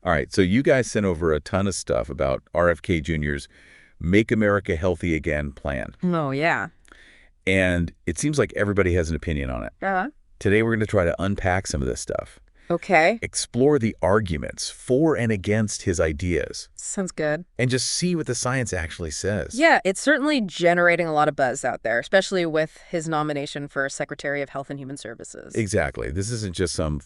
All right, so you guys sent over a ton of stuff about RFK Jr.'s Make America Healthy Again plan. Oh, yeah. And it seems like everybody has an opinion on it. Today we're going to try to unpack some of this stuff. Okay. Explore the arguments for and against his ideas. Sounds good. And just see what the science actually says. Yeah, it's certainly generating a lot of buzz out there, especially with his nomination for Secretary of Health and Human Services. Exactly. This isn't just some,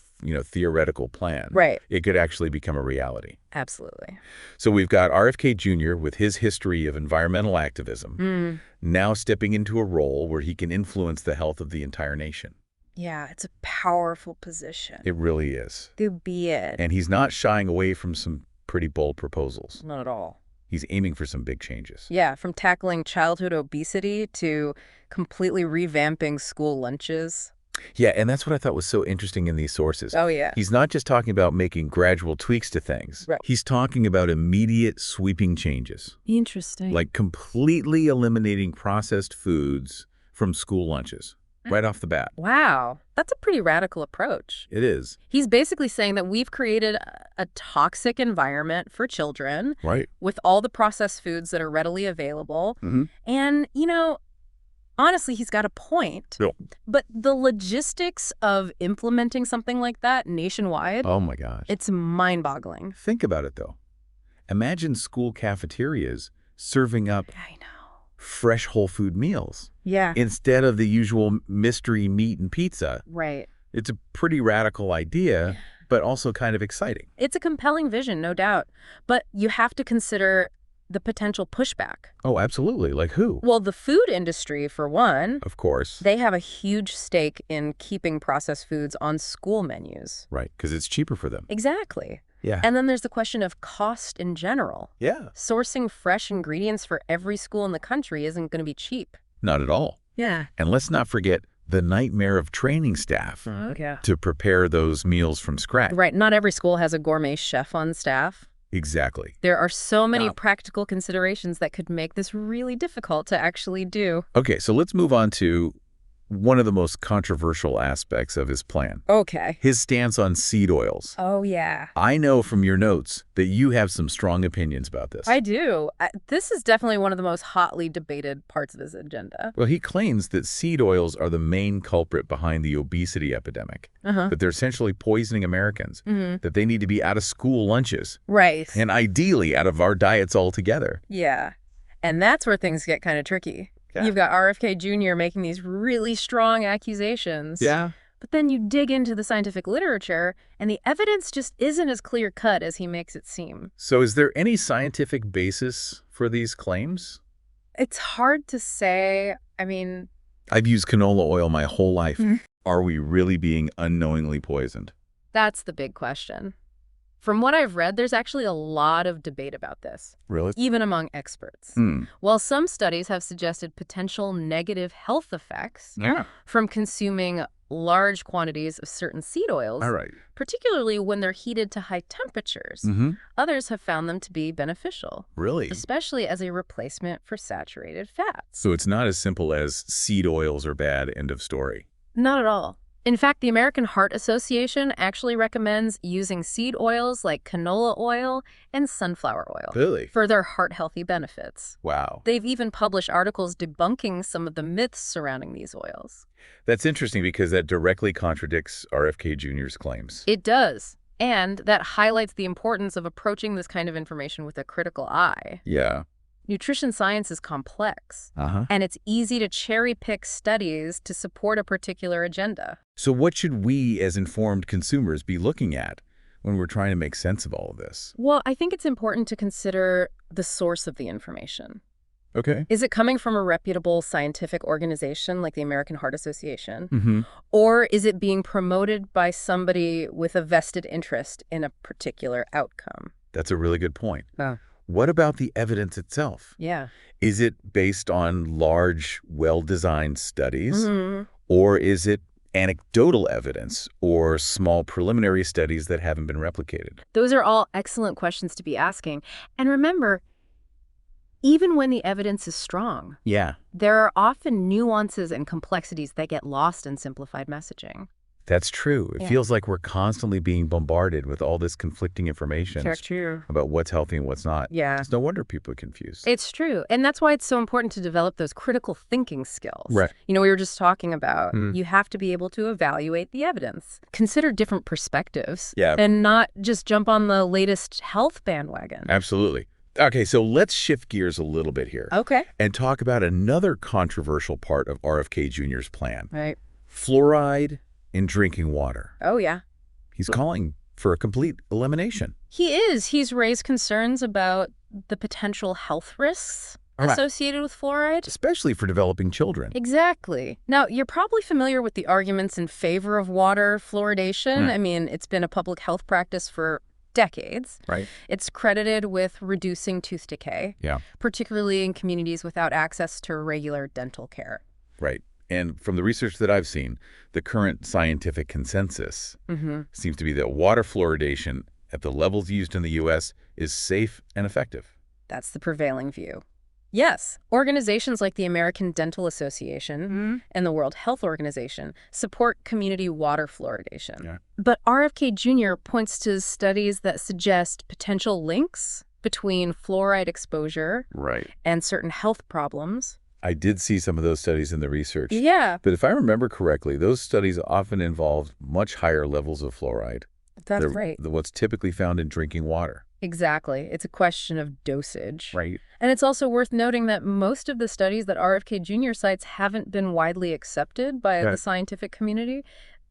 theoretical plan. Right. It could actually become a reality. Absolutely. So we've got RFK Jr. with his history of environmental activism, now stepping into a role where he can influence the health of the entire nation. Yeah, it's a powerful position. It really is. To be it. And he's not shying away from some pretty bold proposals. Not at all. He's aiming for some big changes. Yeah, from tackling childhood obesity to completely revamping school lunches. Yeah, and that's what I thought was so interesting in these sources. Oh, yeah. He's not just talking about making gradual tweaks to things. Right. He's talking about immediate sweeping changes. Interesting. Like completely eliminating processed foods from school lunches right off the bat. Wow, that's a pretty radical approach. It is. He's basically saying that we've created a toxic environment for children. Right. With all the processed foods that are readily available. And, honestly, he's got a point. Yeah. But the logistics of implementing something like that nationwide, Oh, my gosh. it's mind-boggling. Think about it, though. Imagine school cafeterias serving up I know. fresh whole food meals Yeah. instead of the usual mystery meat and pizza. Right. It's a pretty radical idea, but also kind of exciting. It's a compelling vision, no doubt. But you have to consider the potential pushback. Oh, absolutely. Like who? Well, the food industry, for one, Of course. they have a huge stake in keeping processed foods on school menus. Right, because it's cheaper for them. Exactly. Yeah. And then there's the question of cost in general. Yeah. Sourcing fresh ingredients for every school in the country isn't going to be cheap. Not at all. Yeah. And let's not forget the nightmare of training staff Yeah. to prepare those meals from scratch. Right. Not every school has a gourmet chef on staff. Exactly. There are so many Yeah. practical considerations that could make this really difficult to actually do. Okay, so let's move on to one of the most controversial aspects of his plan. Okay. His stance on seed oils. Oh, yeah. I know from your notes that you have some strong opinions about this. I do. This is definitely one of the most hotly debated parts of his agenda. Well, he claims that seed oils are the main culprit behind the obesity epidemic, that they're essentially poisoning Americans, that they need to be out of school lunches, Right. and ideally out of our diets altogether. Yeah. And that's where things get kind of tricky. Yeah. You've got RFK Jr. making these really strong accusations. Yeah. But then you dig into the scientific literature, and the evidence just isn't as clear-cut as he makes it seem. So is there any scientific basis for these claims? It's hard to say. I mean, I've used canola oil my whole life. Are we really being unknowingly poisoned? that's the big question. From what I've read, there's actually a lot of debate about this, Really? even among experts. While some studies have suggested potential negative health effects Yeah. from consuming large quantities of certain seed oils, All right. particularly when they're heated to high temperatures, others have found them to be beneficial, Really? especially as a replacement for saturated fats. So it's not as simple as seed oils are bad, end of story. Not at all. In fact, the American Heart Association actually recommends using seed oils like canola oil and sunflower oil Really? for their heart-healthy benefits. Wow. They've even published articles debunking some of the myths surrounding these oils. That's interesting because that directly contradicts RFK Jr.'s claims. It does. And that highlights the importance of approaching this kind of information with a critical eye. Yeah. Nutrition science is complex, Uh-huh. and it's easy to cherry-pick studies to support a particular agenda. So what should we as informed consumers be looking at when we're trying to make sense of all of this? Well, I think it's important to consider the source of the information. Okay. Is it coming from a reputable scientific organization like the American Heart Association? Or is it being promoted by somebody with a vested interest in a particular outcome? That's a really good point. Oh. What about the evidence itself? Yeah. Is it based on large, well-designed studies? Or is it anecdotal evidence or small preliminary studies that haven't been replicated? Those are all excellent questions to be asking. And remember, even when the evidence is strong, Yeah. there are often nuances and complexities that get lost in simplified messaging. That's true. It feels like we're constantly being bombarded with all this conflicting information about what's healthy and what's not. Yeah. It's no wonder people are confused. It's true. And that's why it's so important to develop those critical thinking skills. Right. We were just talking about, you have to be able to evaluate the evidence, consider different perspectives, and not just jump on the latest health bandwagon. Absolutely. Okay, so let's shift gears a little bit here. Okay. And talk about another controversial part of RFK Jr.'s plan. Right. Fluoride in drinking water. Oh, yeah. He's calling for a complete elimination. He is. He's raised concerns about the potential health risks associated with fluoride. Especially for developing children. Exactly. Now, you're probably familiar with the arguments in favor of water fluoridation. I mean, it's been a public health practice for decades. Right. It's credited with reducing tooth decay, particularly in communities without access to regular dental care. Right. And from the research that I've seen, the current scientific consensus seems to be that water fluoridation at the levels used in the U.S. is safe and effective. That's the prevailing view. Yes, organizations like the American Dental Association and the World Health Organization support community water fluoridation. Yeah. But RFK Jr. points to studies that suggest potential links between fluoride exposure and certain health problems. I did see some of those studies in the research. Yeah. But if I remember correctly, those studies often involved much higher levels of fluoride. That's right. Than what's typically found in drinking water. Exactly. It's a question of dosage. Right. And it's also worth noting that most of the studies that RFK Jr. cites haven't been widely accepted by the scientific community.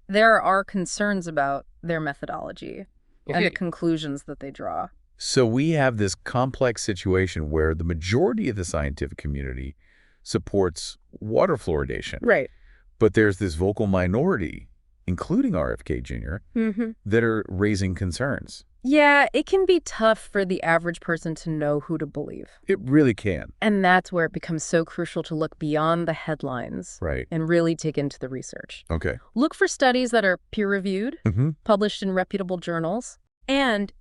There are concerns about their methodology and the conclusions that they draw. So we have this complex situation where the majority of the scientific community supports water fluoridation. Right. But there's this vocal minority, including RFK Jr., that are raising concerns. Yeah, it can be tough for the average person to know who to believe. It really can. And that's where it becomes so crucial to look beyond the headlines and really dig into the research. Okay. Look for studies that are peer-reviewed, published in reputable journals, and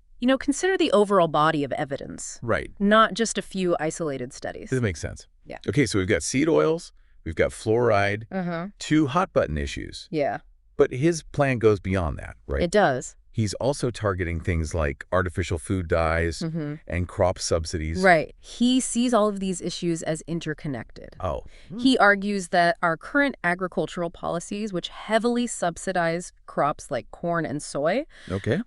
consider the overall body of evidence. Right. Not just a few isolated studies. This makes sense. Yeah. Okay, so we've got seed oils, we've got fluoride, two hot-button issues. Yeah. But his plan goes beyond that, right? It does. He's also targeting things like artificial food dyes and crop subsidies. Right. He sees all of these issues as interconnected. Oh. He argues that our current agricultural policies, which heavily subsidize crops like corn and soy,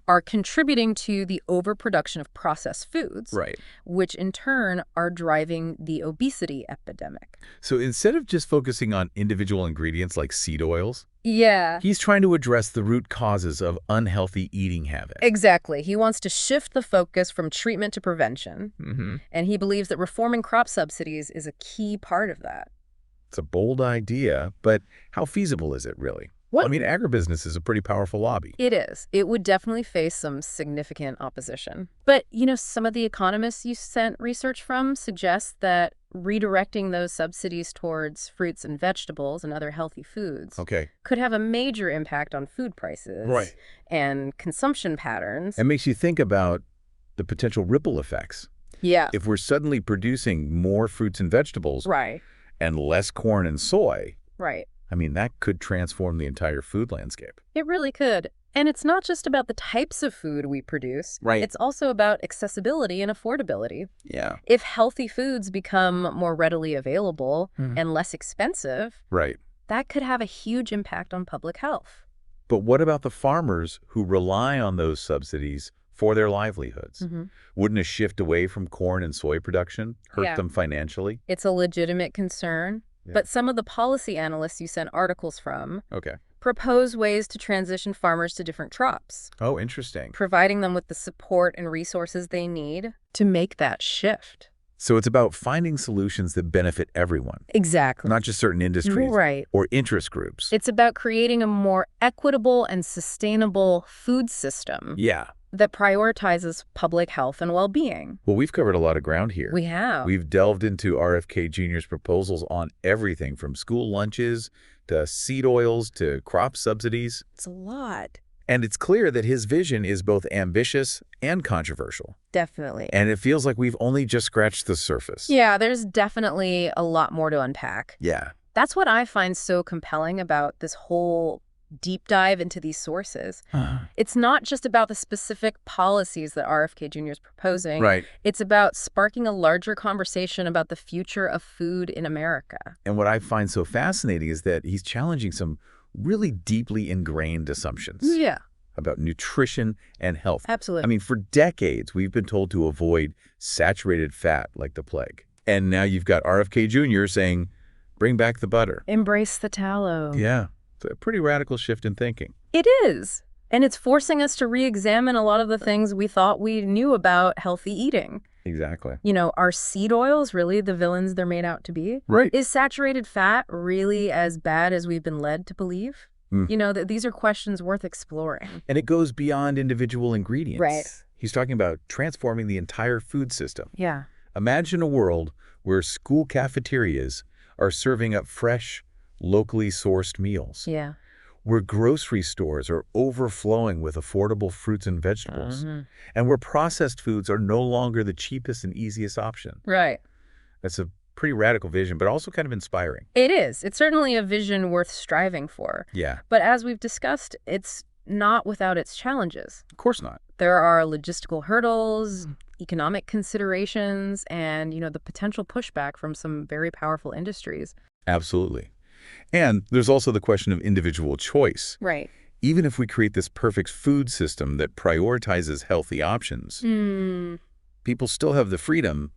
are contributing to the overproduction of processed foods, which in turn are driving the obesity epidemic. So instead of just focusing on individual ingredients like seed oils, he's trying to address the root causes of unhealthy eating habits. Exactly. He wants to shift the focus from treatment to prevention. And he believes that reforming crop subsidies is a key part of that. It's a bold idea, but how feasible is it really? I mean, agribusiness is a pretty powerful lobby. It is. It would definitely face some significant opposition. But, some of the economists you sent research from suggest that redirecting those subsidies towards fruits and vegetables and other healthy foods could have a major impact on food prices and consumption patterns. It makes you think about the potential ripple effects. Yeah. If we're suddenly producing more fruits and vegetables and less corn and soy, I mean, that could transform the entire food landscape. It really could. And it's not just about the types of food we produce. Right. It's also about accessibility and affordability. Yeah. If healthy foods become more readily available and less expensive, that could have a huge impact on public health. But what about the farmers who rely on those subsidies for their livelihoods? Wouldn't a shift away from corn and soy production hurt them financially? It's a legitimate concern. But some of the policy analysts you sent articles from propose ways to transition farmers to different crops. Oh, interesting. Providing them with the support and resources they need to make that shift. So it's about finding solutions that benefit everyone. Exactly. Not just certain industries or interest groups. It's about creating a more equitable and sustainable food system. That prioritizes public health and well-being. Well, we've covered a lot of ground here. We have. We've delved into RFK Jr.'s proposals on everything from school lunches to seed oils to crop subsidies. It's a lot. And it's clear that his vision is both ambitious and controversial. Definitely. And it feels like we've only just scratched the surface. Yeah, there's definitely a lot more to unpack. Yeah. That's what I find so compelling about this whole deep dive into these sources. It's not just about the specific policies that RFK Jr. is proposing. Right. It's about sparking a larger conversation about the future of food in America. And what I find so fascinating is that he's challenging some really deeply ingrained assumptions Yeah, about nutrition and health. absolutely. I mean, for decades, we've been told to avoid saturated fat like the plague. And now you've got RFK Jr. saying, bring back the butter. Embrace the tallow. Yeah, it's a pretty radical shift in thinking. It is. And it's forcing us to re-examine a lot of the things we thought we knew about healthy eating. Exactly. You know, are seed oils really the villains they're made out to be? Right. Is saturated fat really as bad as we've been led to believe? You know, these are questions worth exploring. And it goes beyond individual ingredients. Right. He's talking about transforming the entire food system. Yeah. Imagine a world where school cafeterias are serving up fresh, locally sourced meals. Yeah. Where grocery stores are overflowing with affordable fruits and vegetables. And where processed foods are no longer the cheapest and easiest option. Right. That's a pretty radical vision, but also kind of inspiring. It is. It's certainly a vision worth striving for. Yeah. But as we've discussed, it's not without its challenges. Of course not. There are logistical hurdles, economic considerations, and, you know, the potential pushback from some very powerful industries. Absolutely. And there's also the question of individual choice. Right. Even if we create this perfect food system that prioritizes healthy options, people still have the freedom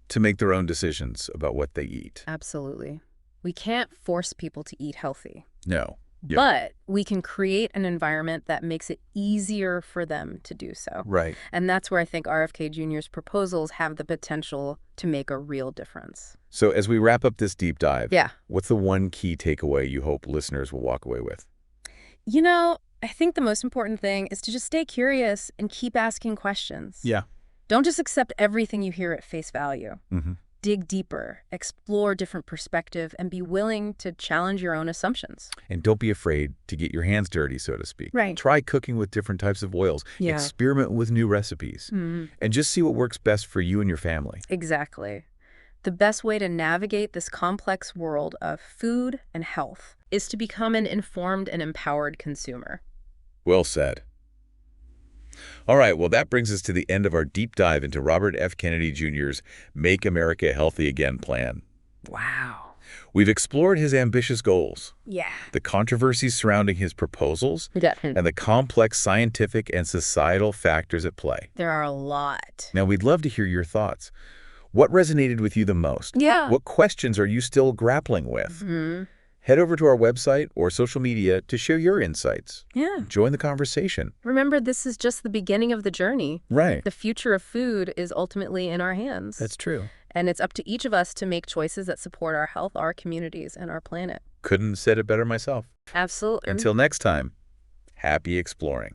to make their own decisions about what they eat. Absolutely. We can't force people to eat healthy. No. Yeah. But we can create an environment that makes it easier for them to do so. Right. And that's where I think RFK Jr.'s proposals have the potential to make a real difference. So as we wrap up this deep dive, Yeah. what's the one key takeaway you hope listeners will walk away with? You know, I think the most important thing is to just stay curious and keep asking questions. Yeah. Don't just accept everything you hear at face value. Mm-hmm. Dig deeper, explore different perspective, and be willing to challenge your own assumptions. And don't be afraid to get your hands dirty, so to speak. Right. Try cooking with different types of oils. Yeah. Experiment with new recipes. And just see what works best for you and your family. Exactly. The best way to navigate this complex world of food and health is to become an informed and empowered consumer. Well said. All right, well, that brings us to the end of our deep dive into Robert F. Kennedy Jr.'s Make America Healthy Again plan. Wow. We've explored his ambitious goals, Yeah. the controversies surrounding his proposals, Definitely. and the complex scientific and societal factors at play. There are a lot. Now, we'd love to hear your thoughts. What resonated with you the most? Yeah. What questions are you still grappling with? Head over to our website or social media to share your insights. Yeah. Join the conversation. Remember, this is just the beginning of the journey. Right. The future of food is ultimately in our hands. That's true. And it's up to each of us to make choices that support our health, our communities, and our planet. Couldn't have said it better myself. Absolutely. Until next time, happy exploring.